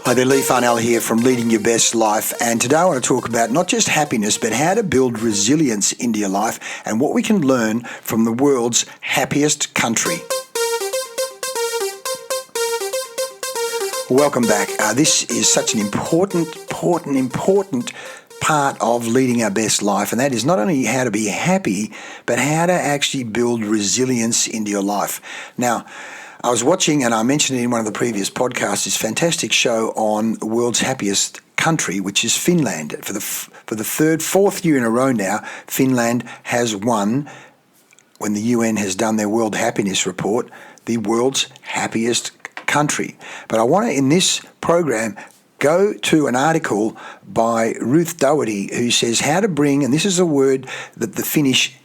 Hi there, Lee Farnell here from Leading Your Best Life, and today I want to talk about not just happiness but how to build resilience into your life and what we can learn from the world's happiest country. Welcome back. This is such an important part of leading our best life, and that is not only how to be happy but how to actually build resilience into your life. Now, I was watching, and I mentioned it in one of the previous podcasts, this fantastic show on the world's happiest country, which is Finland. For the fourth year in a row now, Finland has won, when the UN has done their World Happiness Report, the world's happiest country. But I want to, in this program, go to an article by Ruth Doherty who says how to bring, and this is a word that the Finnish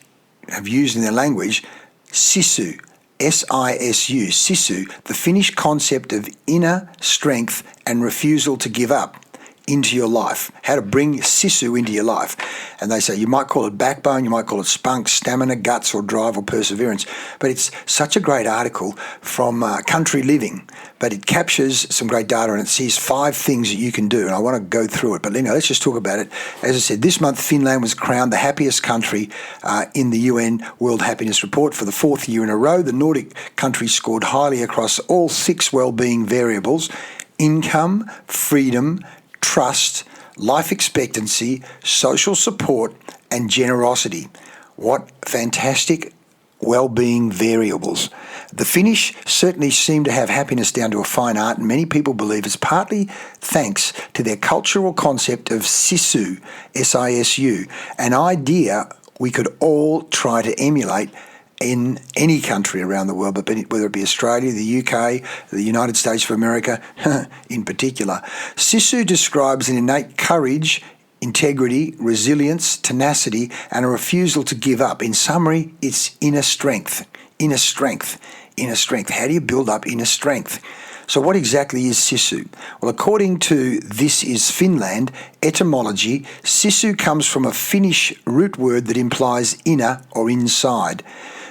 have used in their language, Sisu. S-I-S-U, Sisu, the Finnish concept of inner strength and refusal to give up into your life. How to bring Sisu into your life. And they say you might call it backbone, you might call it spunk, stamina, guts, or drive, or perseverance. But it's such a great article from Country Living. But it captures some great data and it says 5 things that you can do. And I want to go through it. But let's just talk about it. As I said, this month Finland was crowned the happiest country in the UN World Happiness Report for the 4th year in a row. The Nordic countries scored highly across all 6 well-being variables: income, freedom, trust, life expectancy, social support, and generosity. What fantastic well-being variables. The Finnish certainly seem to have happiness down to a fine art, and many people believe it's partly thanks to their cultural concept of Sisu, S-I-S-U, an idea we could all try to emulate in any country around the world, but whether it be Australia, the UK, the United States of America in particular. Sisu describes an innate courage, integrity, resilience, tenacity, and a refusal to give up. In summary, it's inner strength. Inner strength. Inner strength. How do you build up inner strength? So what exactly is Sisu? Well, according to This Is Finland, etymology, Sisu comes from a Finnish root word that implies inner or inside.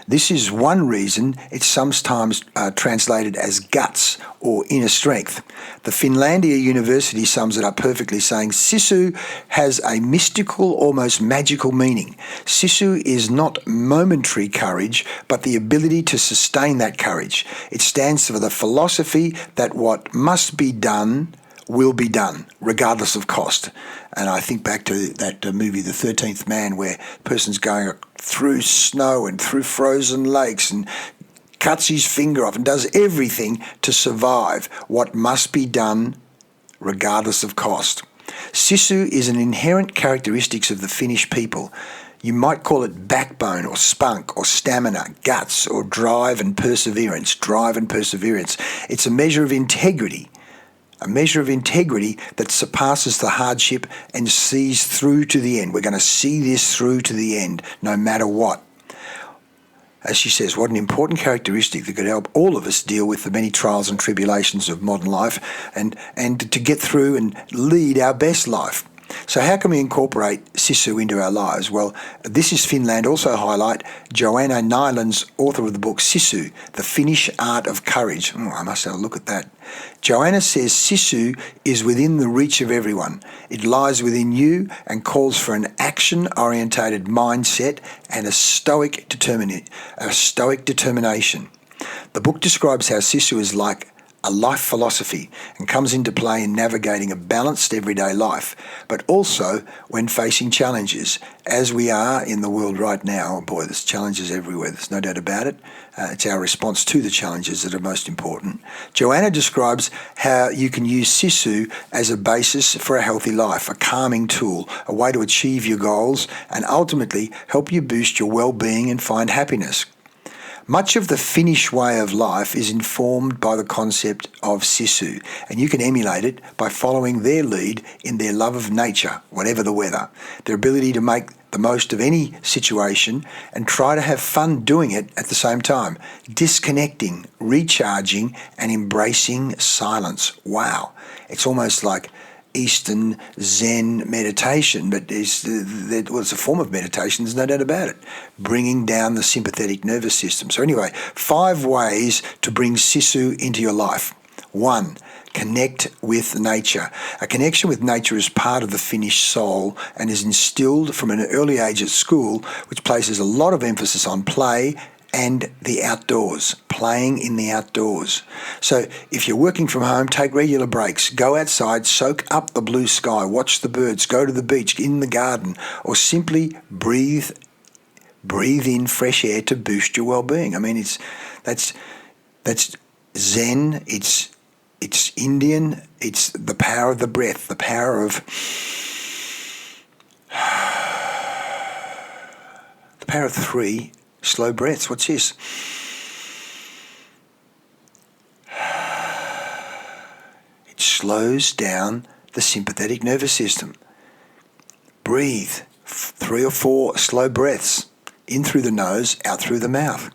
This is one reason it's sometimes translated as guts or inner strength. The Finlandia University sums it up perfectly, saying Sisu has a mystical, almost magical meaning. Sisu is not momentary courage, but the ability to sustain that courage. It stands for the philosophy that what must be done will be done, regardless of cost. And I think back to that movie, The 13th Man, where a person's going through snow and through frozen lakes and cuts his finger off and does everything to survive. What must be done, regardless of cost. Sisu is an inherent characteristic of the Finnish people. You might call it backbone or spunk or stamina, guts or drive and perseverance. Drive and perseverance. It's a measure of integrity. A measure of integrity that surpasses the hardship and sees through to the end. We're going to see this through to the end, no matter what. As she says, what an important characteristic that could help all of us deal with the many trials and tribulations of modern life and to get through and lead our best life. So how can we incorporate Sisu into our lives? Well, This Is Finland also highlight Joanna Nyland's author of the book Sisu, The Finnish Art of Courage. I must have a look at that. Joanna says Sisu is within the reach of everyone. It lies within you and calls for an action-orientated mindset and a stoic determination. The book describes how Sisu is like a life philosophy and comes into play in navigating a balanced everyday life, but also when facing challenges, as we are in the world right now. Boy, there's challenges everywhere, there's no doubt about it. It's our response to the challenges that are most important. Joanna describes how you can use Sisu as a basis for a healthy life, a calming tool, a way to achieve your goals, and ultimately help you boost your well-being and find happiness. Much of the Finnish way of life is informed by the concept of Sisu, and you can emulate it by following their lead in their love of nature, whatever the weather, their ability to make the most of any situation and try to have fun doing it at the same time, disconnecting, recharging, and embracing silence. Wow, it's almost like Eastern Zen meditation, but it's a form of meditation, there's no doubt about it, bringing down the sympathetic nervous system. So anyway, 5 ways to bring Sisu into your life. 1. Connect with nature. A connection with nature is part of the Finnish soul and is instilled from an early age at school, which places a lot of emphasis on play and the outdoors, playing in the outdoors. So if you're working from home, take regular breaks. Go outside, soak up the blue sky, watch the birds, go to the beach, in the garden, or simply breathe in fresh air to boost your well-being. I mean, that's Zen, it's Indian, it's the power of the breath, the power of 3 slow breaths. What's this? It slows down the sympathetic nervous system. Breathe 3 or 4 slow breaths, in through the nose, out through the mouth.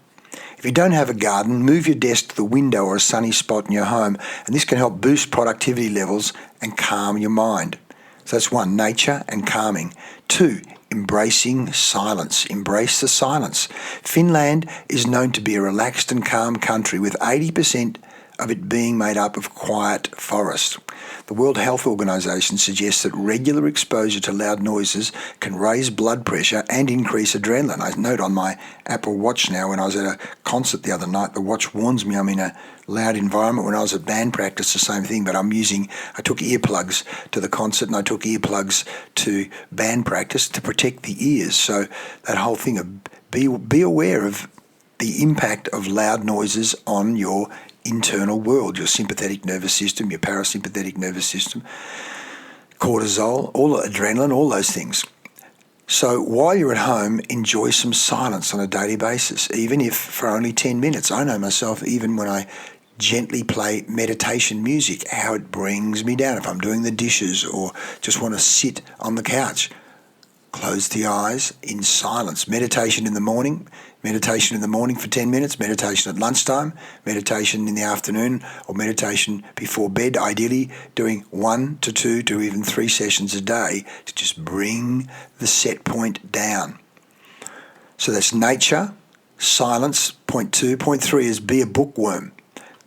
If you don't have a garden, move your desk to the window or a sunny spot in your home, and this can help boost productivity levels and calm your mind. So that's 1, nature and calming. 2, embracing silence. Embrace the silence. Finland is known to be a relaxed and calm country, with 80% of it being made up of quiet forest. The World Health Organization suggests that regular exposure to loud noises can raise blood pressure and increase adrenaline. I note on my Apple Watch now, when I was at a concert the other night, the watch warns me I'm in a loud environment. When I was at band practice, the same thing, but I took earplugs to the concert and I took earplugs to band practice to protect the ears. So that whole thing of be aware of the impact of loud noises on your internal world, your sympathetic nervous system, your parasympathetic nervous system, cortisol, all adrenaline, all those things. So while you're at home, enjoy some silence on a daily basis, even if for only 10 minutes. I know myself, even when I gently play meditation music, how it brings me down. If I'm doing the dishes or just want to sit on the couch, close the eyes in silence. Meditation in the morning for 10 minutes, meditation at lunchtime, meditation in the afternoon, or meditation before bed, ideally doing 1 to 2 to even 3 sessions a day to just bring the set point down. So that's nature, silence, point 2. Point 3 is be a bookworm.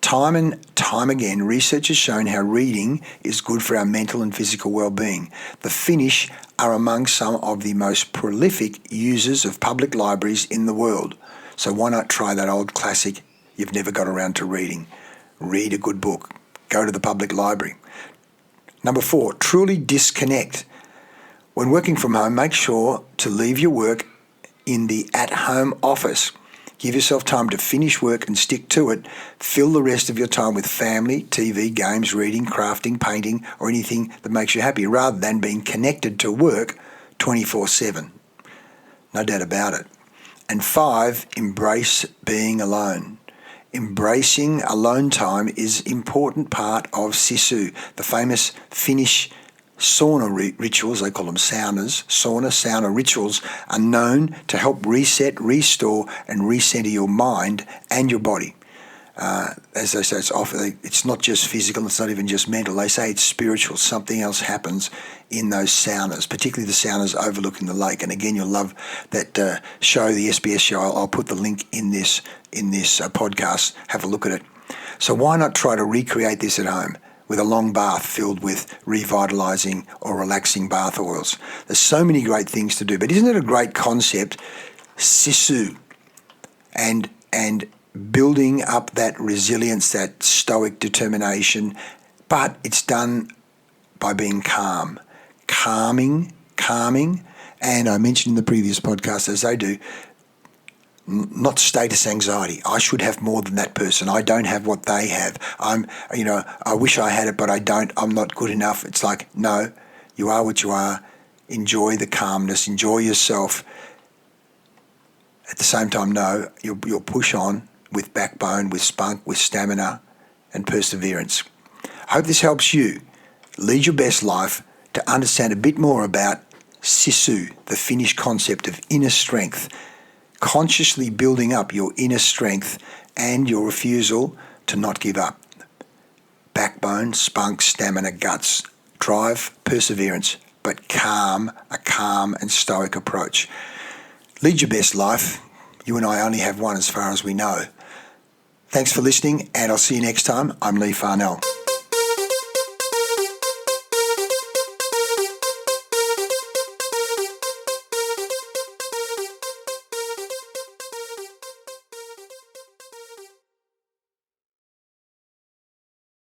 Time and time again, research has shown how reading is good for our mental and physical well-being. The Finnish are among some of the most prolific users of public libraries in the world. So why not try that old classic you've never got around to reading? Read a good book. Go to the public library. Number 4, truly disconnect. When working from home, make sure to leave your work in the at-home office. Give yourself time to finish work and stick to it. Fill the rest of your time with family, TV, games, reading, crafting, painting, or anything that makes you happy, rather than being connected to work 24/7. No doubt about it. And 5, embrace being alone. Embracing alone time is an important part of Sisu, the famous Finnish sauna rituals. They call them saunas. Sauna rituals are known to help reset, restore, and recenter your mind and your body. As they say, it's not just physical, it's not even just mental. They say it's spiritual. Something else happens in those saunas, particularly the saunas overlooking the lake. And again, you'll love that show, the SBS show. I'll put the link in this podcast. Have a look at it. So why not try to recreate this at home with a long bath filled with revitalising or relaxing bath oils? There's so many great things to do. But isn't it a great concept, Sisu, and building up that resilience, that stoic determination, but it's done by being calming, and I mentioned in the previous podcast, as they do, not status anxiety. I should have more than that person. I don't have what they have. I wish I had it, but I don't. I'm not good enough. It's like, no, you are what you are. Enjoy the calmness. Enjoy yourself. At the same time, no, you'll push on with backbone, with spunk, with stamina and perseverance. I hope this helps you lead your best life, to understand a bit more about Sisu, the Finnish concept of inner strength, consciously building up your inner strength and your refusal to not give up. Backbone, spunk, stamina, guts, drive, perseverance, but a calm and stoic approach. Lead your best life. You and I only have one as far as we know. Thanks for listening, and I'll see you next time. I'm Lee Farnell.